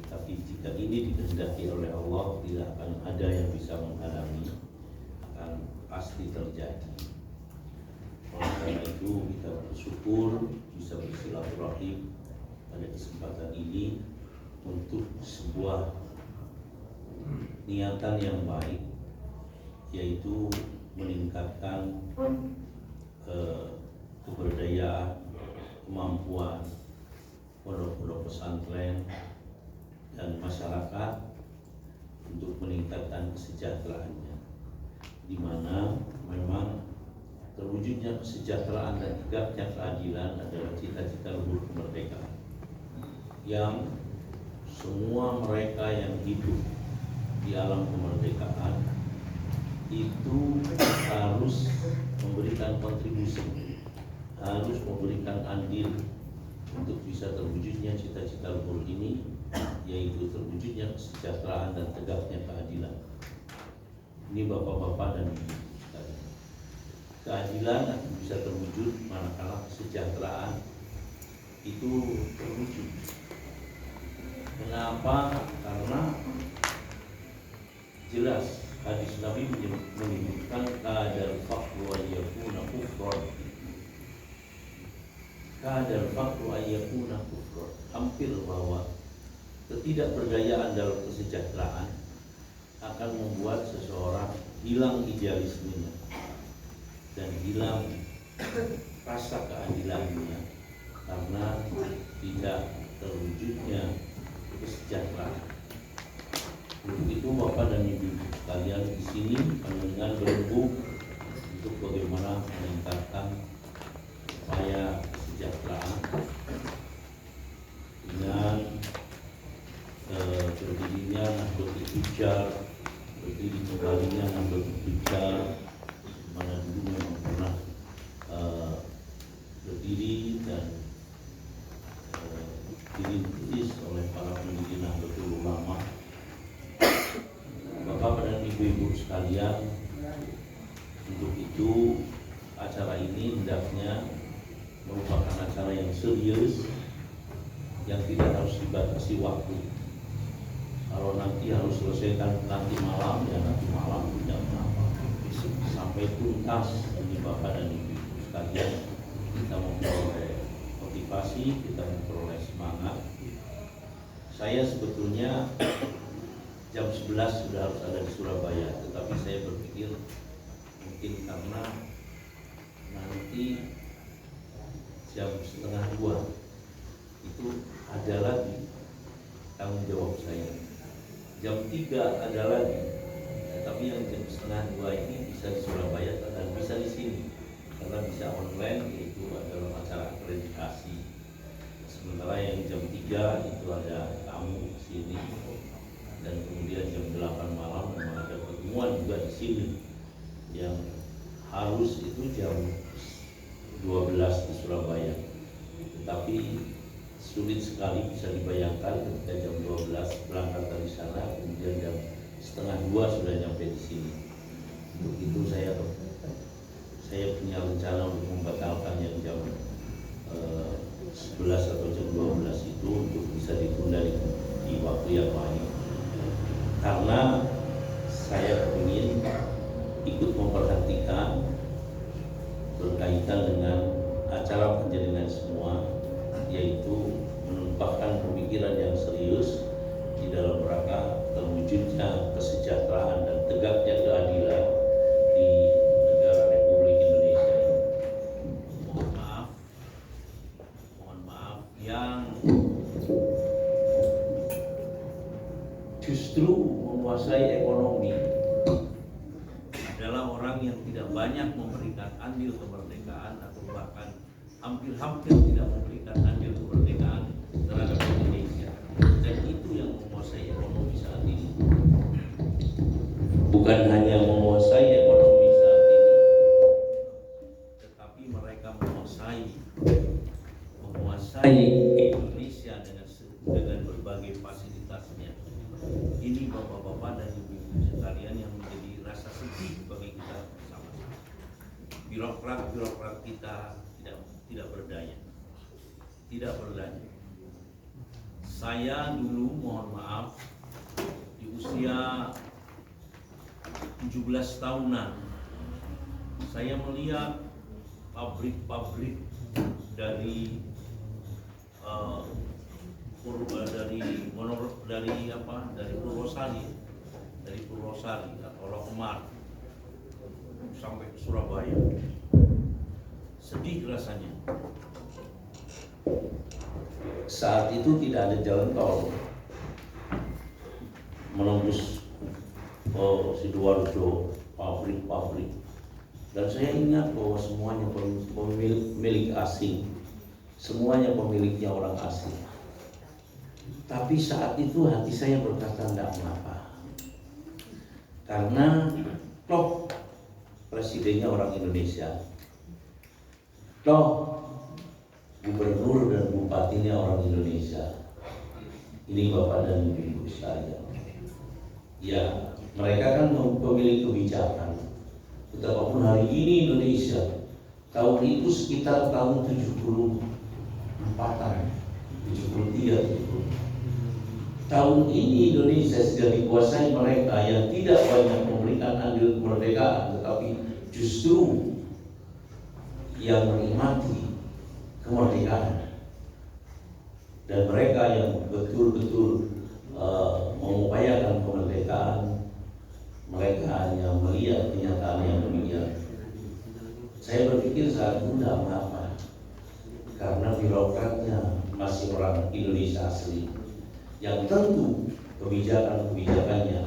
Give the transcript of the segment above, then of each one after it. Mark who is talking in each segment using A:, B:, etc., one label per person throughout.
A: Tapi jika ini dikehendaki oleh Allah, tidak akan ada yang bisa menghalangi, akan pasti terjadi. Oleh karena itu kita bersyukur bisa bersilaturahim pada kesempatan ini untuk sebuah niatan yang baik, yaitu meningkatkan keberdayaan, kemampuan pondok-pondok pesantren dan masyarakat untuk meningkatkan kesejahteraannya, di mana memang terwujudnya kesejahteraan dan tegaknya keadilan adalah cita-cita luhur kemerdekaan yang semua mereka yang hidup di alam kemerdekaan itu harus memberikan kontribusi, harus memberikan andil untuk bisa terwujudnya cita-cita luhur ini, yaitu terwujudnya kesejahteraan dan tegaknya keadilan. Ini bapak-bapak dan ibu sekalian. Keadilan akan bisa terwujud manakala kesejahteraan itu terwujud. Kenapa? Karena jelas hadis Nabi menyebutkan kadal faqru ayyakuna kufran. Kadal faqru ayyakuna kufran. Hampir bahwa ketidakberdayaan dalam kesejahteraan akan membuat seseorang hilang idealismenya dan hilang rasa keadilannya karena tidak terwujudnya kesejahteraan. Untuk itu Bapak dan Ibu sekalian di sini panjenengan berembuk untuk bagaimana meningkatkan upaya kesejahteraan dengan berdirinya Nahdlatul Tujjar, berdiri kembalinya Nahdlatul Tujjar, mana dulu memang pernah berdiri dan dirintis oleh para pendiri Nahdlatul Ulama. Bapak dan Ibu-ibu sekalian, untuk itu acara ini hendaknya merupakan acara yang serius, yang tidak harus dibatasi waktu. Kalau nanti harus selesaikan nanti malam, ya nanti malam, tidak apa-apa. Sampai tuntas ini Bapak dan Ibu sekalian, kita memperoleh motivasi, kita memperoleh semangat. Saya sebetulnya jam 11 sudah harus ada di Surabaya, tetapi saya berpikir mungkin karena nanti jam 1:30 itu ada lagi tanggung jawab saya. Jam 3 ada lagi, tapi yang jam 1:30 ini bisa di Surabaya dan bisa di sini karena bisa online, yaitu adalah acara akreditasi. Sementara yang jam 3 itu ada tamu di sini, dan kemudian jam 8 malam memang ada pertemuan juga di sini yang harus itu jam 12 di Surabaya. Tetapi sulit sekali bisa dibayangkan ketika jam 12 berangkat dari sana, kemudian jam 1:30 sudah nyampe di sini. Untuk itu saya punya rencana untuk membatalkan yang jam 11 atau jam 12 itu untuk bisa ditunda di waktu yang lain. Karena saya ingin ikut memperhatikan berkaitan dengan acara panjenengan semua, yaitu menumpahkan pemikiran yang serius di dalam rangka terwujudnya kesejahteraan dan tegaknya keadilan di negara Republik Indonesia ini. Mohon maaf yang justru menguasai ekonomi adalah orang yang tidak banyak memberikan andil kemerdekaan, atau bahkan hampir-hampir tidak memberikan andil kemerdekaan terhadap Indonesia, dan itu yang menguasai ekonomi saat ini. Bukan hanya menguasai ekonomi saat ini, tetapi mereka menguasai Indonesia dengan berbagai fasilitasnya. Ini bapak-bapak dan ibu-ibu sekalian yang menjadi rasa sedih bagi kita bersama-sama. Birokrat kita tidak berdaya. Saya dulu mohon maaf usia 17 tahunan, saya melihat pabrik-pabrik dari Purwosari atau Lokemar sampai ke Surabaya. Sedih rasanya. Saat itu tidak ada jalan tol menembus Sidoarjo, pabrik-pabrik. Dan saya ingat bahwa semuanya milik asing, semuanya pemiliknya orang asing. Tapi saat itu hati saya berkata tidak mengapa, karena toh presidennya orang Indonesia, toh gubernur dan bupatinya orang Indonesia. Ini Bapak dan Ibu sekalian. Ya, mereka kan pemilik kebijakan. Betapapun hari ini Indonesia, tahun itu sekitar tahun 74-an, 73. Tahun ini Indonesia sudah dikuasai mereka yang tidak banyak memberikan andil kemerdekaan, tetapi justru yang menikmati kemerdekaan. Dan mereka yang betul-betul mengupayakan kemerdekaan, mereka hanya melihat kenyataan yang demikian. Saya berpikir saat itu tidak mengapa, karena birokratnya masih orang Indonesia asli, yang tentu kebijakan-kebijakannya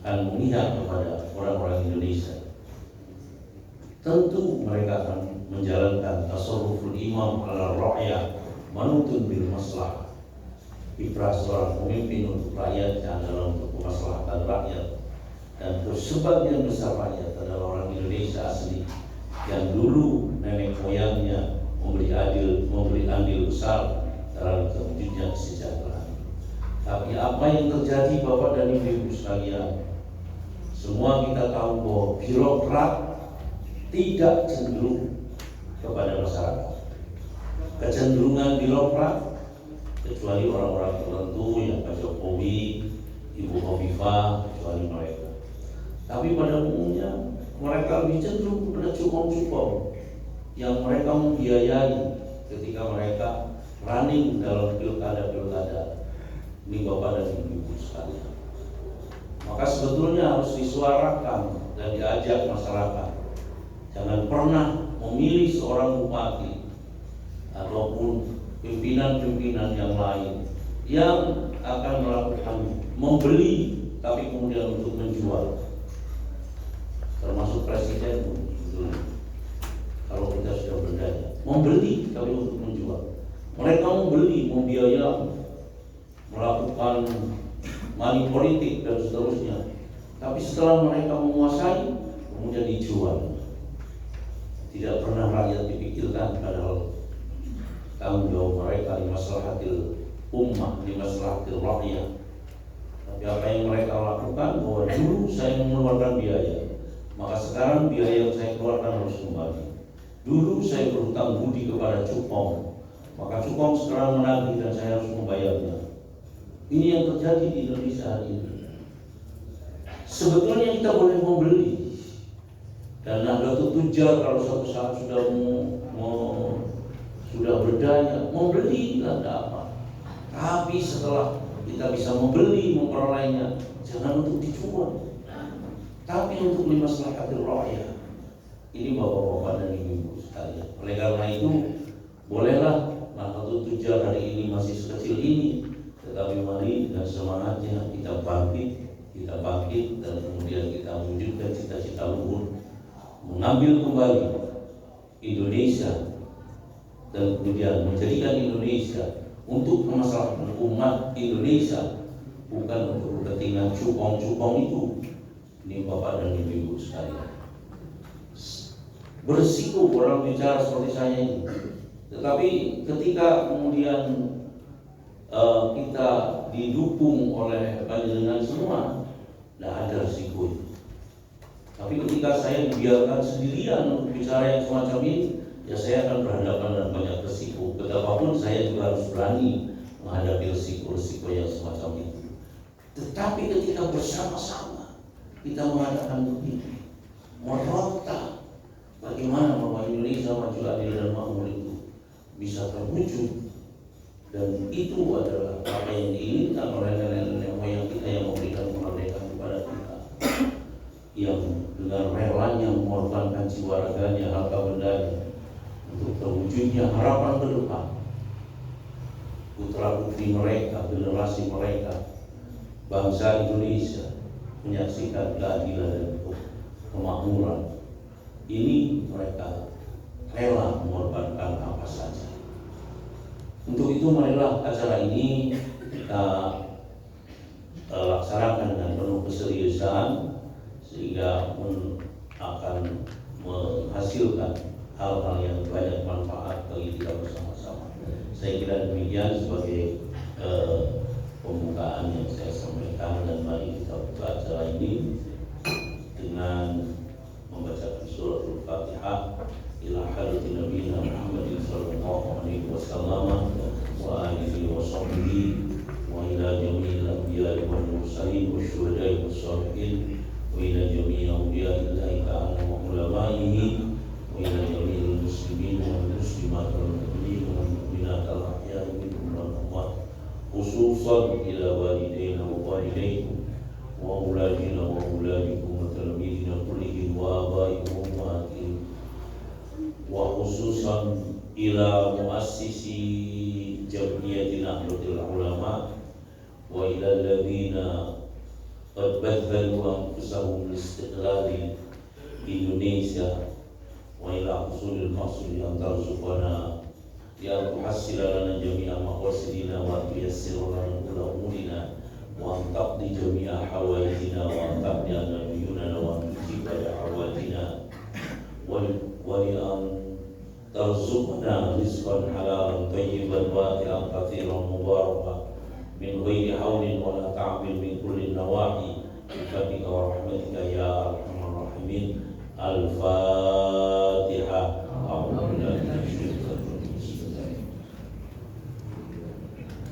A: akan memihak kepada orang-orang Indonesia. Tentu mereka akan menjalankan tasarruful imam ala rakyat, manuntun bil maslahah. Kiprah seorang pemimpin untuk rakyatnya adalah untuk kemaslahatan rakyat, dan sebagian besar rakyat adalah orang Indonesia asli yang dulu nenek moyangnya memberi andil besar dalam terwujudnya kesejahteraan. Tapi apa yang terjadi Bapak dan Ibu sekalian, semua kita tahu bahwa birokrat tidak cenderung kepada masyarakat. Kecenderungan birokrat, kecuali orang-orang tertentu yang Pak Jokowi, Ibu Khofifah, kecuali mereka. Tapi pada umumnya mereka lebih cenderung kepada cukong-cukong yang mereka membiayai ketika mereka running dalam pilkada-pilkada. Ini Bapak dan Ibu sekalian. Maka sebetulnya harus disuarakan dan diajak masyarakat. Jangan pernah memilih seorang bupati ataupun pimpinan-pimpinan yang lain yang akan melakukan membeli tapi kemudian untuk menjual. Termasuk presiden pun, kalau kita sudah berdaya, membeli tapi untuk menjual. Mereka membeli, membiayai, melakukan money politik dan seterusnya. Tapi setelah mereka menguasai, kemudian dijual. Tidak pernah rakyat dipikirkan, padahal tanggung jawab mereka di maslahatil ummah, di maslahatil rakyat. Tapi apa yang mereka lakukan, bahwa dulu saya mengeluarkan biaya, maka sekarang biaya yang saya keluarkan harus kembali. Dulu saya berhutang budi kepada cukong, maka cukong sekarang menagih dan saya harus membayarnya. Ini yang terjadi di Indonesia hari ini. Sebetulnya kita boleh membeli, dan Nahdlatul Tujjar kalau suatu saat sudah berdaya, membeli tidak ada apa. Tapi setelah kita bisa membeli, memperolehnya, jangan untuk dijual, tapi untuk limaslahatil rakyat. Ini Bapak-bapak dan Ibu sekalian. Oleh karena itu, bolehlah Nahdlatul Tujjar hari ini masih sekecil ini, tetapi mari dengan semangatnya kita bangkit dan kemudian kita wujudkan cita-cita luhur, mengambil kembali Indonesia dan kemudian menjadikan Indonesia untuk kemaslahatan umat Indonesia, bukan untuk kepentingan cukong-cukong itu. Ini Bapak dan Ibu sekalian. Berisiko orang bicara seperti saya ini. Tetapi ketika kemudian kita didukung oleh panjenengan semua, tidak ada risiko itu. Tapi ketika saya dibiarkan sendirian untuk bicara yang semacam ini, ya saya akan berhadapan dengan banyak risiko. Betapapun saya juga harus berani menghadapi risiko-risiko yang semacam itu. Tapi ketika bersama-sama kita mengadakan begini, meronta bagaimana bahwa Indonesia maju, adil dan makmur itu bisa terwujud, dan itu adalah apa yang diinginkan oleh nenek moyang kita yang memberikan kemerdekaan kepada kita, yang dengan relanya mengorbankan jiwa raganya, harta bendanya untuk terwujudnya harapan ke depan putra putri mereka, generasi mereka, bangsa Indonesia menyaksikan keadilan dan kemakmuran. Ini mereka rela mengorbankan apa saja. Untuk itu marilah acara ini kita laksanakan dengan penuh keseriusan, sehingga akan menghasilkan hal-hal yang banyak manfaat bagi kita bersama-sama. Saya kira demikian sebagai pembukaan yang saya sampaikan, dan mari kita buka acara ini dengan membacakan suratul Fatihah ila hadratin nabiyina Muhammadin sallallahu alaihi wasallam wa alihi wa sahbihi wa ila jami'il anbiya'i wal mursalin wasyuhada'i wassalihin wa ila jami'i awliya'illahi ta'ala wa ulama'ihi wa ila jami'il muslimin wal muslimat wal mu'minin wal mu'minat al-ahya'i minhum wal amwat, khususan ila walidayna wa walidaykum wa auladina wa auladikum wa talmidina kullihim wa abaikum wa ummahatihim, wa khususan ila muassisi jam'iyyati Nahdlatul Ulama wa ila alladhina qad badhalu anfusahum li-istiqlali Indonesia, wa ila husulil maqsudi an tarzuqana ya tuhassila lana jami'a maqasidina wa tuyassir lana kulla umurina wa an taqdi jami'a hawaijina wa an taqdi nabiyuna wa an tujiba da'awatina wa li an tarzuqna rizqan halalan tayyiban wasi'an katsiran mubarakan min ghairi haulin wa la ta'bil min kulli nawahi bi fadlika wa rahmatika ya arhamar rahimin. Al-Fatihah.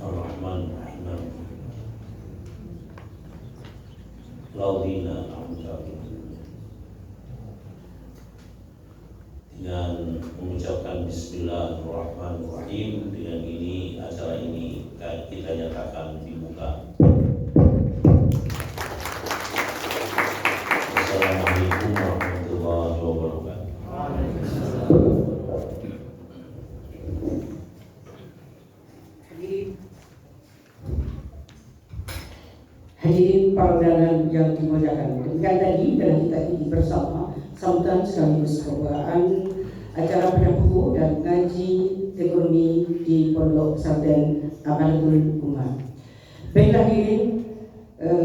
A: Ar-Rahman-Rahim. Laudina dengan mengucapkan Bismillahirrahmanirrahim. Dengan ini acara ini kita nyatakan dibuka. Assalamualaikum warahmatullahi wabarakatuh.
B: Hadirin para undangan yang dimuliakan, demikian tadi dalam kita ini bersama sambutan sekaligus pembukaan acara pada buku dan ngaji ekonomi di Pondok Pesantren Amanatul Ummah. Baiklah hadirin,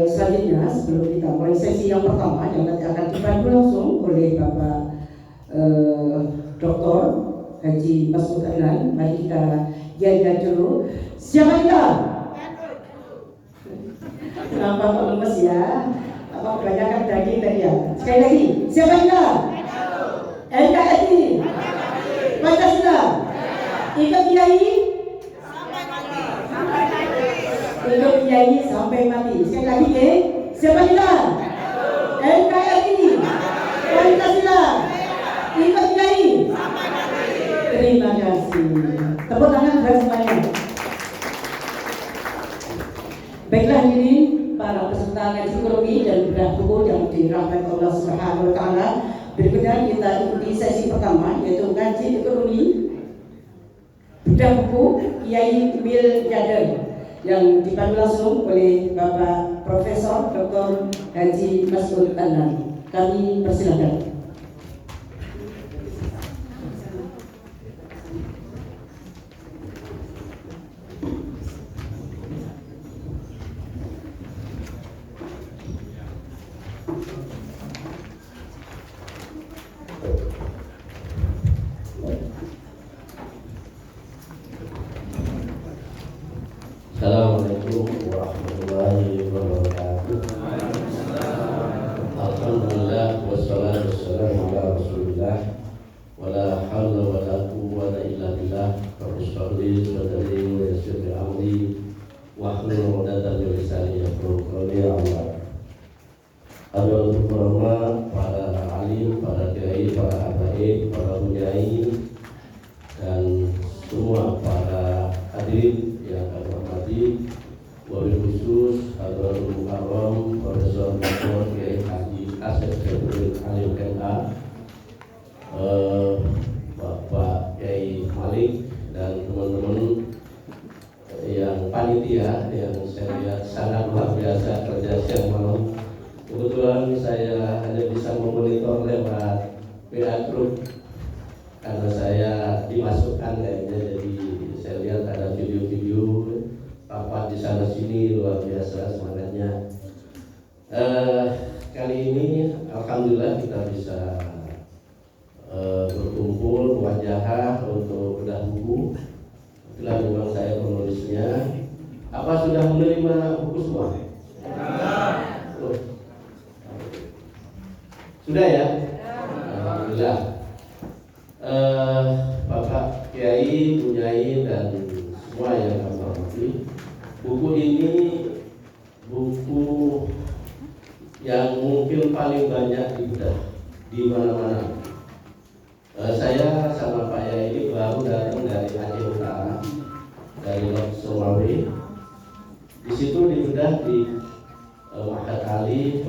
B: selanjutnya sebelum kita mulai sesi yang pertama yang nanti akan dipandu langsung oleh Bapak Dr. Haji Masud Adnan, mari kita jaga dulu. Siapa kita? Nampak lemes ya, apa kebanyakan daging tadi ya. Sekali lagi, siapa kita? NKRI, Pancasila, ikut kiai, ikut kiai sampai mati. Sekali lagi ya, siapa kita? NKRI, Pancasila, ikut kiai. Terima kasih. Tepuk tangan buat semuanya. Baiklah hadirin para peserta ngaji ekonomi dan bedah buku yang dirahmati Allah Subhanahu wa taala. Berikutnya kita ikuti sesi pertama, yaitu ngaji ekonomi bedah buku Kiai Miljadar yang dipandu langsung oleh Bapak Profesor Dr. Haji Masud Adnan. Kami persilakan.
C: Assalamualaikum warahmatullahi wabarakatuh. Alhamdulillah wassalatu wassalamu ala Rasulillah wala haula wala quwwata illa billah. Rabbi sadri wa yassir li amri wa hlul 'uqdatam min lisani yafqahu qawli. khusus Hadratul Mukarram Profesor Dr. Kiai Haji Asep Saiful Alim MA, Bapak Kiai Malik dan teman-teman yang panitia yang saya lihat sangat luar biasa kerja siang malam. Kebetulan saya hanya bisa memonitor lewat WA Group karena saya dimasukkan kayaknya, jadi saya lihat ada video-video rapat di sana sini, luar biasa semangatnya. Kali ini alhamdulillah kita bisa berkumpul wajah untuk bedah buku. Itulah memang saya penulisnya. Apa sudah menerima buku semua? Oh. Sudah ya? Alhamdulillah. Bapak Kiai, Bu Nyai dan semua yang kami hormati, buku ini buku yang mungkin paling banyak dibedah di mana-mana. Saya sama Pak Yai ini baru datang dari Aceh Utara, dari Lok Sumawe. Di situ dibedah di Mahad Ali,